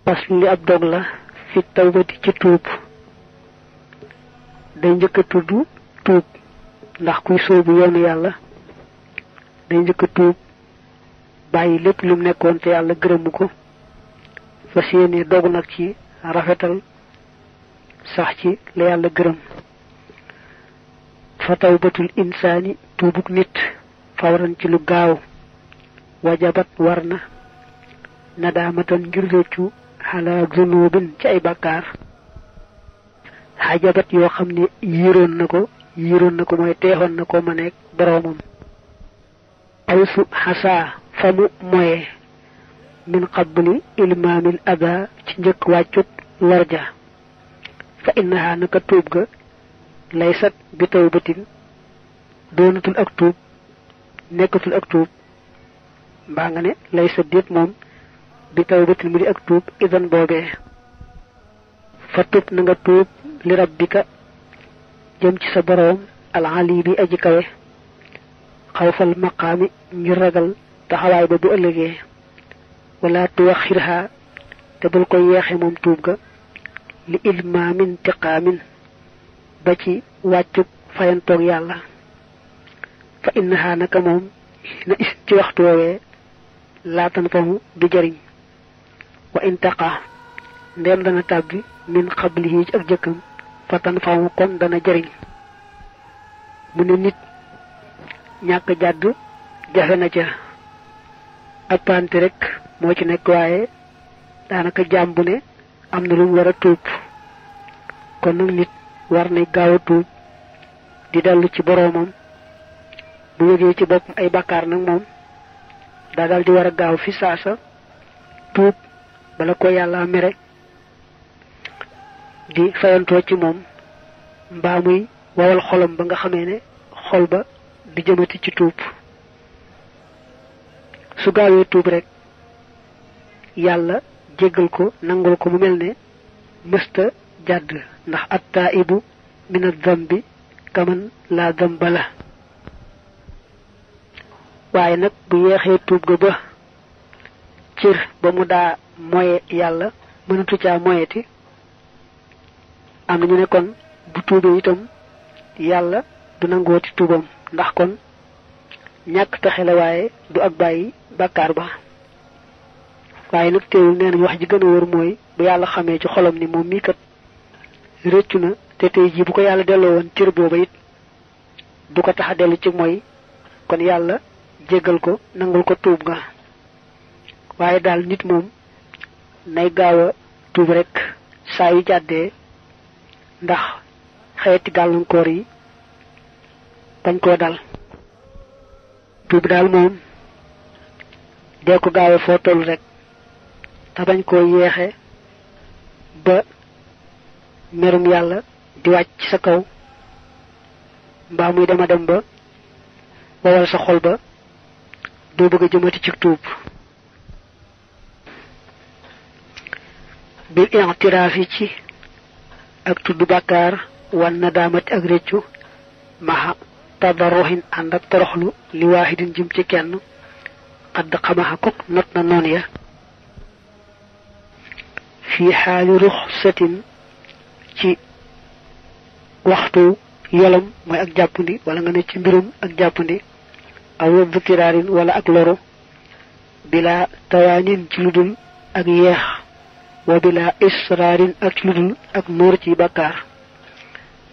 parce li ab dog la fi tawbati ci tuub day njëkk a tudd tuub ndax kuy soobu yoonu yàlla day njëkk a tuub bàyyi lépp lu nekkoon te yàlla gërëmu ko fas yéene dogu nag ci rafetal sax ci la yàlla gërëm fa tawbatul insaani tuubuk nit fawran ci lu gaaw wajabat war na nadaamatan ngir réccu xalaa zunubin ci ay bàkkaar xajabat yoo xam ne yiroon na ko mooy teexoon na ko ma nekk boroomam awsu xasaa fa mu moye min qabli ilmaamil ada ci njëkk wàccut lorja fa innaha naka tuub ga laysat bi tawbatin doonatul ak tuub nekkatul ak tuub mbaa nga ne laysat déet moom bi tawbatin mu di ak tuub idan boobee fa tuub na nga tuub li rabbika jëm ci sa boroom alali bi aji kawe xawfal maqaami ngir ragal taxawaay ba bu ëllëgee wala tuwaxirha te bul ko yeexe moom tuub ga li ilmaamin tiqaamin ba ci wàccuk fayantoog yàlla fa innaha naka moom na is ci waxtu woowee laatan famu du jëriñ wa intaqa ndem dana tàbbi min xablihi ci ak jëkkam fatan famu kon dana jëriñ mu ne nit ñàkk jàdd jafe na ca appante rek moo ci nekk waaye daanaka jaam bu ne am na lu mu war a tuub kon nag nit war nay gaaw a tuub di dellu ci boroomam bu yëgee ci boppam ay bàkkaar nag moom daa dal di war a gaaw fi saasa tuub bala ko yàlla mere di fayantoo ci moom mbaa muy wawal xolam ba nga xamee ne xol ba di jëmati ci tuub su gaawee tuub rek yàlla jéggal ko nangul ko mu mel ne mësta jàdd ndax attaibu min adh-dhanbi kaman la dhanba la waaye nag bu yeexee tuub ga ba cër ba mu daa moye yàlla mënatu caa moyeti am na ñu ne kon bu tuubee itam yàlla du nangooti tuubam ndax kon ñàkk taxe la waaye du ak bàyyi bàkkaar ba waaye nag teewul nee nañ wax ji gën a wër mooy bu yàlla xamee ci xolam ni moom mii kat réccu na te tey jii bu ko yàlla delloo woon cër booba it du ko tax a dellu ci mooy kon yàlla jéggal ko nangul ko tuub nga waaye daal nit moom nay gaaw a tuub rek saa yu jàddee ndax xeeti gàllankoor yi bañ koo dal tuub daal moom dee ko gaawe foo toll rek te bañ koo yeexe ba merum yàlla di wàcc ci sa kaw mbaa muy dema dem ba wawal sa xol ba doo bëgg a jëmati ci tuub bil i'tiraaf yi ci ak tudd bàkkaar wan na daamati ak réccu maxa tadarruhin ànd ak toroxlu li waahidin jëm ci kenn xadd xamaxa kok not na noon ya fii xaali ruxsatin ci waxtu yolam mooy ak jàppandi wala nga ne ci mbirum ak jàppandi aw dhikiraarin wala ak loru bila tawaanin ci ludul ak yeex wa bila israarin ak ci ludul ak nuur ci bàkkaar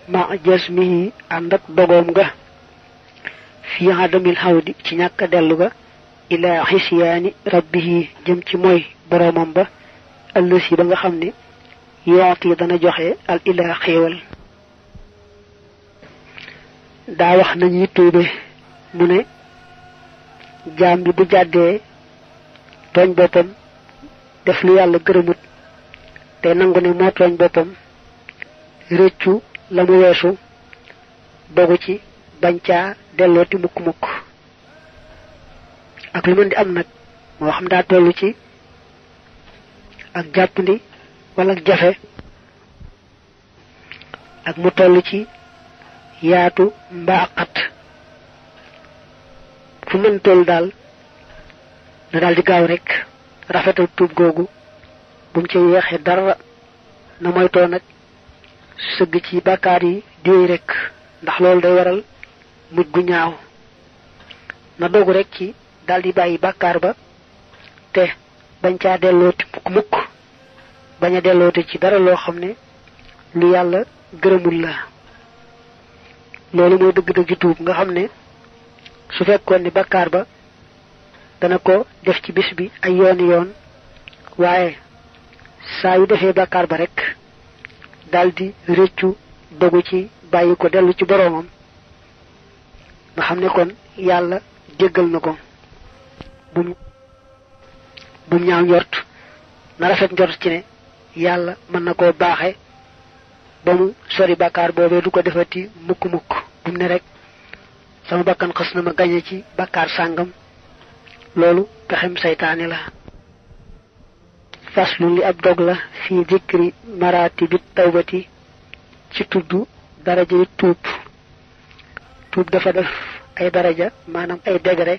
ma jasmihi ànd ak dogoom ga fii adamil xawdi ci ñàkk a dellu ga ila xisyaani rabbihi jëm ci mooy boroomam ba ëllësi ba nga xam ne yooti dana joxe al ilaa xéewal daa wax nañuy tuube mu ne jaam bi bu jàddee tooñ boppam def lu yàlla gërëmut te nangu ne moo tooñ boppam réccu la mu weesu dogu ci bañ caa dellooti mukk-mukk ak lu mën di am nag moo xam daa toll ci ak jàppandi wala ak jafe ak mu toll ci yaatu mbaa xat fu mën toll daal na daldi gaaw rek rafetal tuub googu bu mu ci yeexe dara na moytoo nag sëgg ci bàkkaar yi déey rek ndax loolu day waral mujj gu ñaaw na dogu rek ci daldi bàyyi bàkkaar ba te bañ caa dellooti mukk bañ a dellooti ci dara loo xam ne lu yàlla gërëmul la loolu mooy dëgg-dëgg tuub nga xam ne su fekkoon ni bàkkaar ba dana ko def ci bis bi ay yoon waaye saa yu defee bàkkaar ba rek daldi rëccu dogu ci bàyyi ko dellu ci boroomam nga xam ne kon yàlla jéggal na ko bum ñaaw njort na rafet njort ci ne yàlla mën na koo baaxe ba mu sori bàkkaar boobee du ko defati mukk bum ne rek sama bakkan xas na ma gañe ci bàkkaar sàngam loolu pexem saytaane la faslu li ab dog la fi dikri maratibi tawbati ci tudd daraja yi tuub dafa def ay daraja maanaam ay degré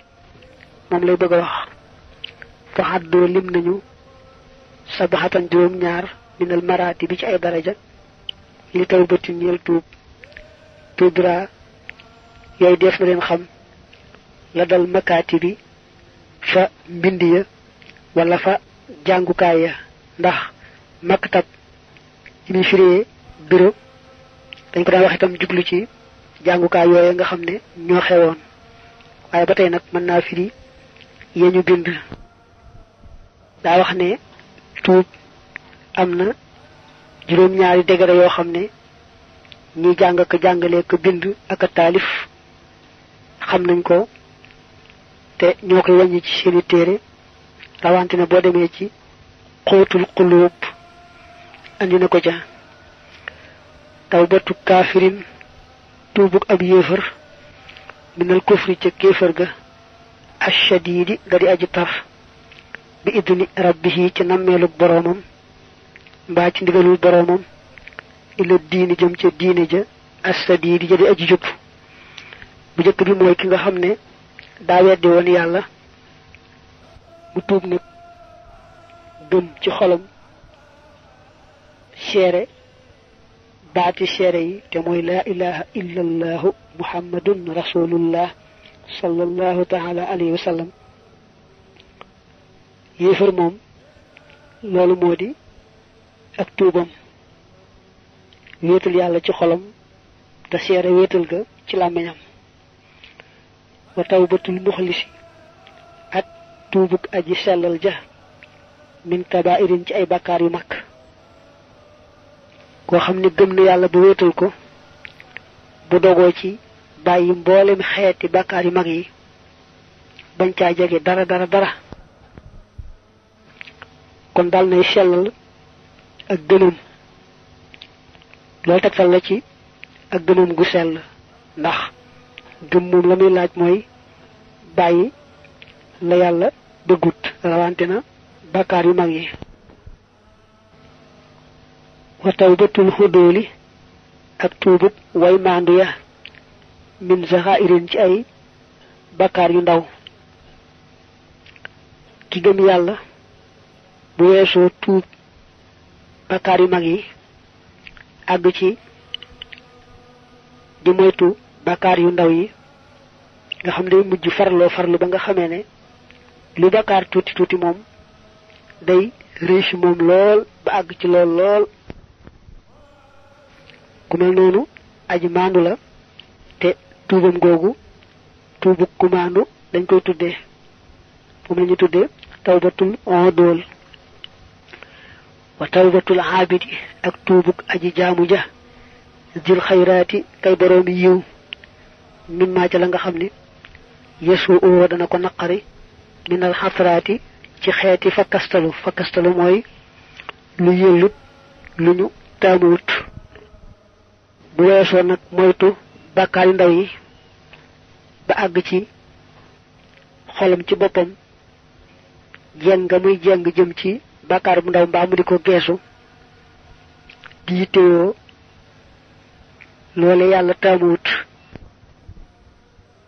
moom lay bëgg a wax fa xaddoo lim nañu sabaxatan juróom-ñaar minal maratibi ci ay daraja li tawbati ñeel tuubra yooyu def na leen xam la dal makaati bi fa mbind ya wala fa jàngukaay ya ndax maktab ci ni firee bureau dañ ko daan wax itam jublu ci jàngukaay yooyu nga xam ne ñoo xewoon waaye ba tey nag mën naa firi yee ñu bind daa wax ne tuub am na juróom-ñaari degré yoo xam ne ñi jàng ak jàngale ko bind ak a taalif xam nañ ko te ñoo koy wàññi ci seeni téere rawante na boo demee ci xóotul xuluub andi na ko ca tawbatu kaafirin tuubug ab yéefar minal kufri ca kéefar ga ashadiidi ga di aji tar bi idni rabbihi ci nammeelug boroomam mbaa ci ndigalul boroomam ila diini jëm ca diine ja assadiidi ja di aji jub bu jëkk bi mooy ki nga xam ne daa weddi woon yàlla mu tuub nag gëm ci xolam seere baati seere yi te mooy laa ilaha illa allahu muhammadun rasulullah sallallahu taala alayhi wa sallam yéefar moom loolu moo di ak tuubam wéetal yàlla ci xolam te seere wéetal ga ci làmmiñam wa tawbatul muxlisi ak tuubug aji sellal ja min kabairin ci ay bàkkaar yu mag koo xam ne gëm na yàlla ba wéetal ko bu dogoo ci bàyyi mboolem xeeti bàkkaar yu mag yi bañ caa jege dara kon dal nay sellal ak gënam loolu tegtal la ci ak gënam gu sell ndax gëm moom la muy laaj mooy bàyyi la yàlla bëggut rawante na bàkkaar yu mag yi wa tawbatul xudóoli ak tuubut way maandu ya min zaxairin ci ay bàkkaar yu ndaw ki gëm yàlla bu weesoo tuub bàkkaar yu mag yi àgg ci di moytu bàkkaar yu ndaw yi nga xam day mujj farlu ba nga xamee ne lu bàkkaar tuuti moom day rëy ci moom lool ba àgg ci lool ku mel noonu aji maandu la te tuubam googu tuubu ku maandu dañ koy tuddee moom la ñu tuddee tawbatul ondool wa tawbatul aabidi ak tuubuk aji jaamu ja dil xayraati kay boroomi yiw mimmaa ca la nga xam ne yesu oo dana ko naqari minal xasraati ci xeeti fakkastalu mooy lu yëllut lu ñu taamuwut bu weesoo nag moytu bàkkaar yu ndaw yi ba àgg ci xolam ci boppam jeng nga muy jeng jëm ci bàkkaar bu ndaw mbaa mu di ko geesu di yittewoo loole yàlla taamuwut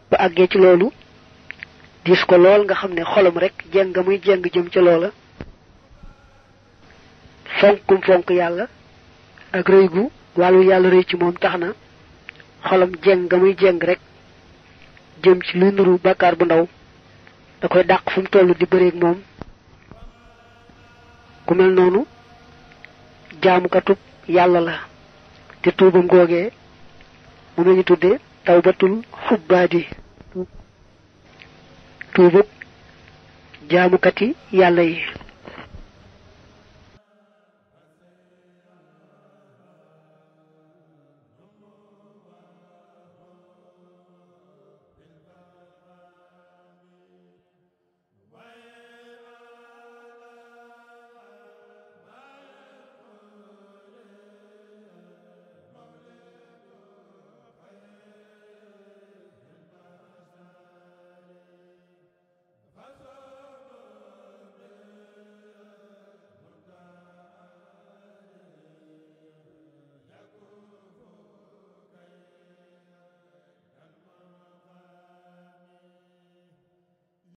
ba àggee ci loolu dis ko lool nga xam ne xolam rek jeng muy jeng jëm ca loola fonkum fonk yàlla ak rëy gu wàllu yàlla rëy ci moom tax na xolam jeng muy jeng rek jëm ci lu nuru bàkkaar bu ndaw da koy dàq fu mu toll di bëreeg moom ku mel noonu jaamukatub yàlla la te tuubam googee moom lañu tudde tawbatul xubbaadi tuubub jaamukati yàlla yi